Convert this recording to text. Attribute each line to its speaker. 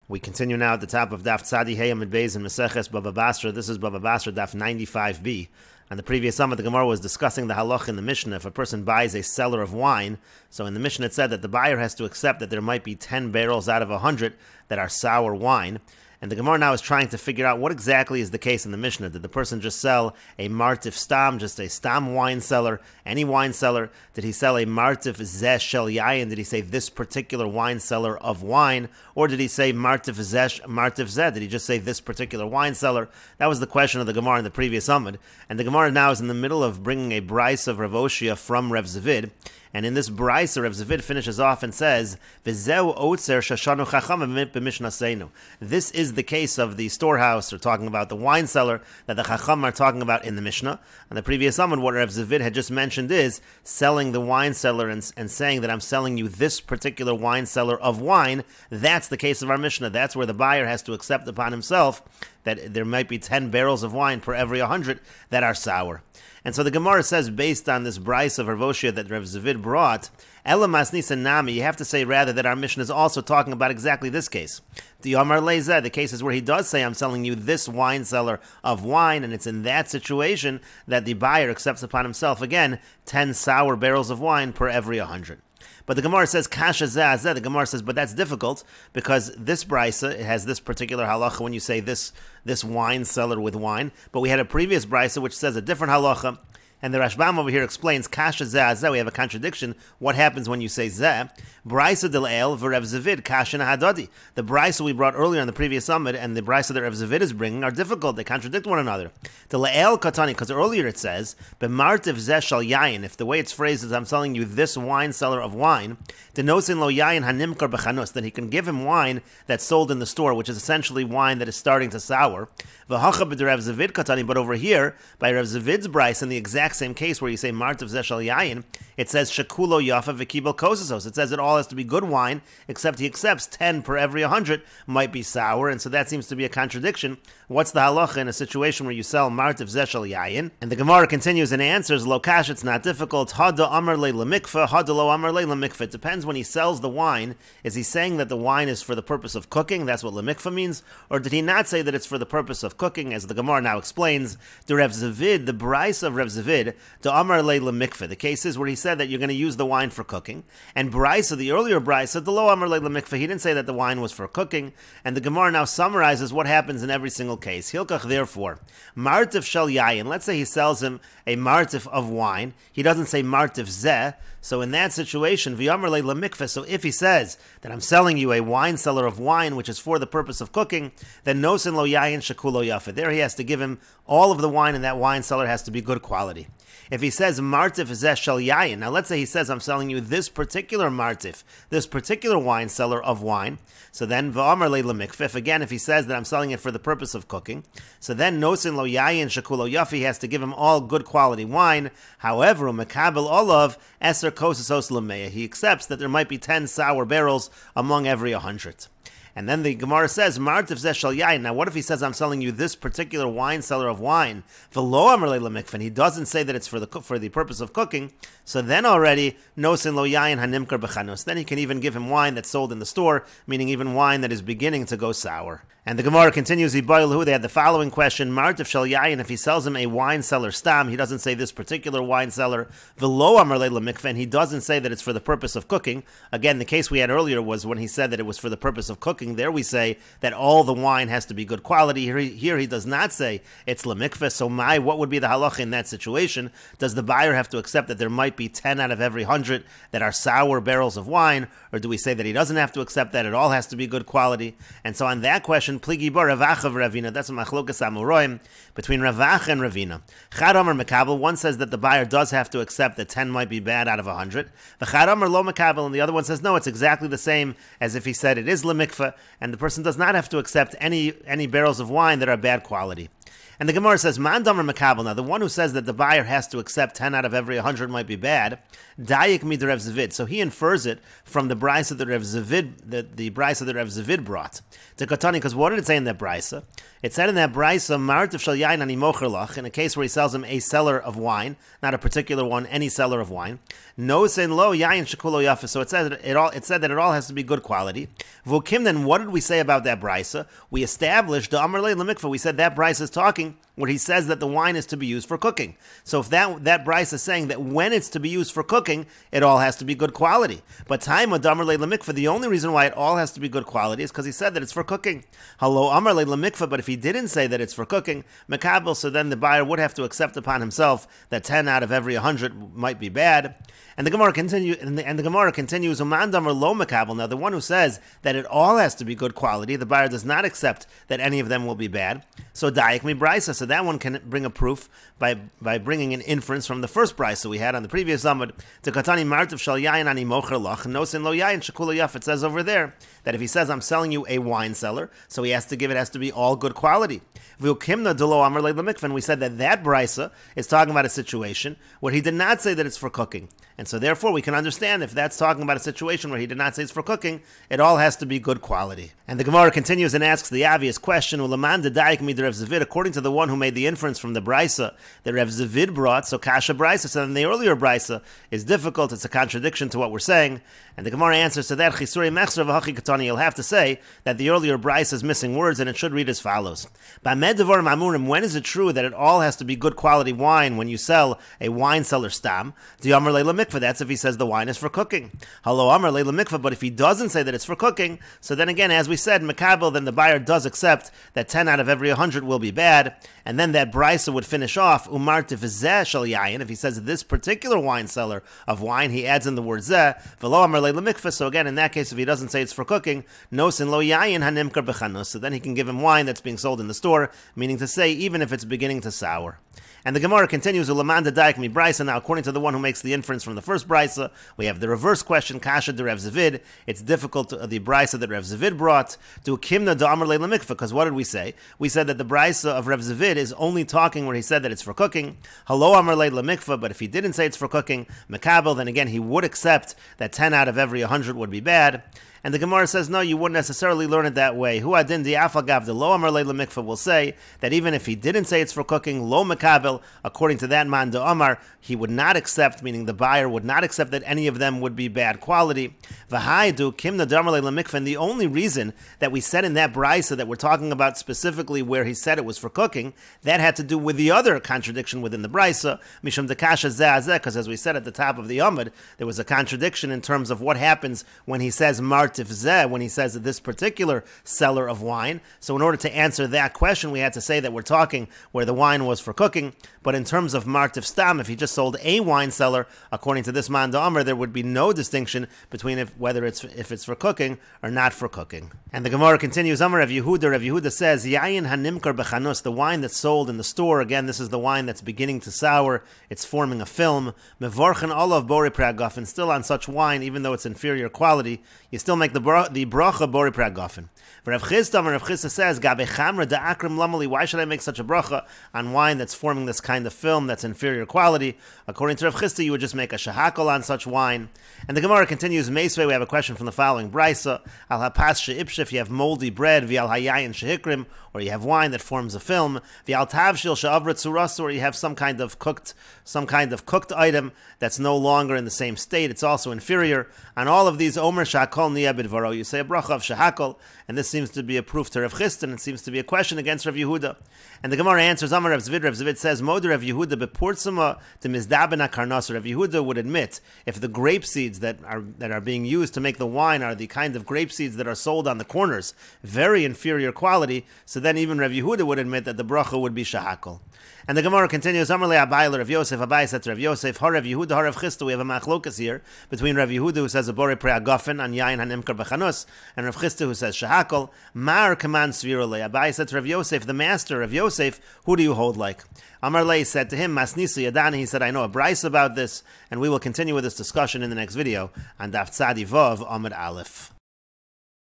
Speaker 1: We continue now at the top of Daf Tzadi Hey Amid Beis in Meseches Bava Basra. This is Bava Basra Daf 95b. On the previous summit, the Gemara was discussing the halach in the Mishnah. If a person buys a cellar of wine, so in the Mishnah it said that the buyer has to accept that there might be 10 barrels out of 100 that are sour wine. And the Gemara now is trying to figure out what exactly is the case in the Mishnah. Did the person just sell a martif stam, just a stam wine cellar, any wine cellar? Did he sell a martif zeh shel yayin? Did he say this particular wine cellar of wine? Or did he say martif zeh? Did he just say this particular wine cellar? That was the question of the Gemara in the previous Amud. And the Gemara now is in the middle of bringing a brais of Rav Oshia from Rav Zavid. And in this brisa, Rav Zavid finishes off and says, "V'zeu otzer shashanu chachamim b'mishnaseinu." This is the case of the storehouse, or talking about the wine cellar that the chacham are talking about in the Mishnah. And the previous summon, what Rav Zavid had just mentioned is selling the wine cellar and saying that I'm selling you this particular wine cellar of wine. That's the case of our Mishnah. That's where the buyer has to accept upon himself that there might be 10 barrels of wine per every 100 that are sour. And so the Gemara says, based on this brais of Rav Oshia that Rav Zavid brought, Elamas Nisan Nami, you have to say rather that our Mishnah is also talking about exactly this case. The Amar Lezeh, the case is where he does say, I'm selling you this wine cellar of wine, and it's in that situation that the buyer accepts upon himself, again, 10 sour barrels of wine per every 100. But the Gemara says, Kasha zeh. The Gemara says, but that's difficult, because this brisa, it has this particular halacha when you say this wine cellar with wine. But we had a previous brisa which says a different halacha. And the Rashbam over here explains, Kasha zeh. We have a contradiction. What happens when you say zeh? Brisa del el v'Rav Zavid kasha hadadi. The brisa we brought earlier in the previous summit and the brisa that Rav Zavid is bringing are difficult. They contradict one another. The le'el katani, because earlier it says, b'martiv zeh shal yayin. If the way it's phrased is, I'm selling you this wine cellar of wine, denosin lo yayin hanimkar b'chanus, then he can give him wine that's sold in the store, which is essentially wine that is starting to sour. V'hacha b'Rav Zavid katani, but over here, by Rav Zavid's brisa, in the exact same case where you say martiv zeh shal yayin, it says shekulo yafa v'kibel kosasos. It says it all has to be good wine, except he accepts 10 per every 100 might be sour, and so that seems to be a contradiction. What's the halacha in a situation where you sell martiv zeh shal yayin? And the Gemara continues and answers, lo kash, it's not difficult. Hada amar le lemikfa, hada lo amar le lemikfa. It depends when he sells the wine. Is he saying that the wine is for the purpose of cooking? That's what lemikfa means. Or did he not say that it's for the purpose of cooking? As the Gemara now explains, the Rav Zavid, the brais of Rav Zavid, the amar le lemikfa. The case is where he said that you're going to use the wine for cooking. And brisa, the earlier brisa, the lo amar le lemikfa, he didn't say that the wine was for cooking. And the Gemara now summarizes what happens in every single case. Hilkach, therefore, martif shel yayin. Let's say he sells him a martif of wine. He doesn't say martif zeh. So in that situation, v'yamar le lemikfa. So if he says that I'm selling you a wine cellar of wine which is for the purpose of cooking, then nosin lo yayin shekulo yafa. There he has to give him all of the wine, and that wine cellar has to be good quality. If he says martif zeh shel yayin, now let's say he says I'm selling you this particular martif, this particular wine cellar of wine, so then v'amar le lemikfa. Again, if he says that I'm selling it for the purpose of cooking, so then nosin lo yayin shekulo yafa, he has to give him all good quality wine. However, mekabel olav eser kosasos lameya, he accepts that there might be 10 sour barrels among every 100. And then the Gemara says, martif zeh shel yayin. Now, what if he says, I'm selling you this particular wine cellar of wine, v'lo amar le lemikfa, he doesn't say that it's for the purpose of cooking, so then already, nosin lo yayin hanimkar b'chanus, then he can even give him wine that's sold in the store, meaning even wine that is beginning to go sour. And the Gemara continues, they had the following question, martif shel yayin, if he sells him a wine cellar stam, he doesn't say this particular wine cellar, v'lo amar le lemikfa, and he doesn't say that it's for the purpose of cooking. Again, the case we had earlier was when he said that it was for the purpose of cooking. There we say that all the wine has to be good quality. Here he does not say it's lemikfa. So what would be the halacha in that situation? Does the buyer have to accept that there might be 10 out of every 100 that are sour barrels of wine? Or do we say that he doesn't have to accept that? It all has to be good quality. And so on that question, pligi bar Ravach of Ravina, that's a machlokas amuroim between Ravach and Ravina. Chad Amar Mekabel, one says that the buyer does have to accept that 10 might be bad out of 100. The Chad Amar Lo Mekabel, and the other one says no, it's exactly the same as if he said it is lemikfa, and the person does not have to accept any barrels of wine that are bad quality. And the Gemara says, Man Damar Makabel. Now, the one who says that the buyer has to accept 10 out of every 100 might be bad. Dayik mi Rev Zavid. So he infers it from the brisa that Rev Zavid, the brisa that Rev Zavid brought to Katani. Because what did it say in that brisa? It said in that brisa, Martiv shal yain ani mocher lach, in a case where he sells him a seller of wine, not a particular one, any seller of wine. No sen lo yain shekulo yafa. So it said that it all has to be good quality. Vukim. Then what did we say about that brisa? We established the Amar le lemikva. We said that brisa is talking where he says that the wine is to be used for cooking. So if that brisa is saying that when it's to be used for cooking, it all has to be good quality. But time Amar le lemikva, the only reason why it all has to be good quality is because he said that it's for cooking. Hello Amar le lemikva. But if he didn't say that it's for cooking, Mekabel, so then the buyer would have to accept upon himself that 10 out of every 100 might be bad. And the Gemara continues, Uman Damar lo Mekabel. Now the one who says that it all has to be good quality, the buyer does not accept that any of them will be bad. So Dayik mi Brisa. So that one can bring a proof by bringing an inference from the first brisa we had on the previous Amud to Katani Martiv shal yain ani mocher lach no sin lo yain shekula yaf. It says over there that if he says I'm selling you a wine cellar, so he has to be all good quality. V'ukimna delo amar le lemikva. We said that brisa is talking about a situation where he did not say that it's for cooking. And so therefore we can understand if that's talking about a situation where he did not say it's for cooking, it all has to be good quality. And the Gemara continues and asks the obvious question, Ulaman de Daik mi de Rev Zavid, according to the one who made the inference from the brisa that Rev Zavid brought, so kasha brisa, so then the earlier brisa is difficult, it's a contradiction to what we're saying. And the Gemara answers to that, Chisuri mechsra v'hachi katani, you'll have to say that the earlier brisa is missing words, and it should read as follows. Ba'med devar mamurim, when is it true that it all has to be good quality wine when you sell a wine cellar stam? The Amar leila mikvah, that's if he says the wine is for cooking. Hello Amar leila mikvah, but if he doesn't say that it's for cooking, so then again, as we said, Mekabel, then the buyer does accept that 10 out of every 100 will be bad, and then that brisa would finish off, Umar tifzeh shal yayin, if he says this particular wine cellar of wine, he adds in the word zeh, v'lo Amar leila mikvah, so again, in that case, if he doesn't say it's for cooking, no sin lo yayin hanimkar b'chanus, so then he can give him wine that's being sold in the store, meaning to say, even if it's beginning to sour. And the Gemara continues, Ulaman de Daik mi Brisa. Now, according to the one who makes the inference from the first Brisa, we have the reverse question, Kasha de Rev Zavid. It's difficult, the Brisa that Rev Zavid brought, to Kimna de Amar leila mikvah, because what did we say? We said that the Brisa of Rev Zavid is only talking where he said that it's for cooking. Hello Amar leila mikvah, but if he didn't say it's for cooking, Mekabel, then again he would accept that 10 out of every 100 would be bad. And the Gemara says, no, you wouldn't necessarily learn it that way. Hu adin di afagav de lo amar leila mikvah will say that even if he didn't say it's for cooking, lo mekabel, according to that man de Amar, he would not accept, meaning the buyer would not accept that any of them would be bad quality. V'hai du kimna de amar leila mikvah, and the only reason that we said in that brisa that we're talking about specifically where he said it was for cooking, that had to do with the other contradiction within the brisa, mishum de kasha zeh azeh, because as we said at the top of the Amud, there was a contradiction in terms of what happens when he says mar when he says that this particular seller of wine. So in order to answer that question, we had to say that we're talking where the wine was for cooking. But in terms of martiv stam, if he just sold a wine cellar, according to this man Amr, there would be no distinction between if it's for cooking or not for cooking. And the Gemara continues, Amr Rav Yehuda says, Yayin hanimkar bechanus, the wine that's sold in the store. Again, this is the wine that's beginning to sour. It's forming a film. Mevorchen olav bori pragafen, still on such wine, even though it's inferior quality, you still make the bracha bori pragafen. Rav Chisda says, Gabe chamra da akrim lamali, why should I make such a bracha on wine that's forming this kind of film that's inferior quality? According to Rav Chisda, you would just make a shahakal on such wine. And the Gemara continues, Meisvei, we have a question from the following brisa, Al hapas she'ipsh, if you have moldy bread, v'al hayayin shehikrim, or you have wine that forms a film, v'al tavshil she'avrat suras, or you have some kind of cooked item that's no longer in the same state, it's also inferior. On all of these, Omer shakol niya bidvaro, you say a bracha of shahakal, and this seems to be a proof to Rav Chisda, and it seems to be a question against Rav Yehuda. And the Gemara answers, Amar Rav Zavid says, Moder Rav Yehuda bepurtzama to mizdabena karnas. Rav Yehuda would admit, if the grape seeds that are being used to make the wine are the kind of grape seeds that are sold on the corners, very inferior quality, so then even Rav Yehuda would admit that the bracha would be shahakal. And the Gemara continues, Amar le Abai Rav Yosef, Abai said to Rav Yosef, Har Rav Yehuda, Har Rav Chisda, we have a machlokas here between Rav Yehuda who says a bore preagafen on yain hanimkar bechanus, and Rav Chisda who says shahakal. Mar kaman svira le. Abai said to Rav Yosef, the master of Yosef, who do you hold like? Amar le said to him, Masnisa Yadani, he said, I know a brisa about this, and we will continue with this discussion in the next video on Daf Tzadi Vav Amud Aleph.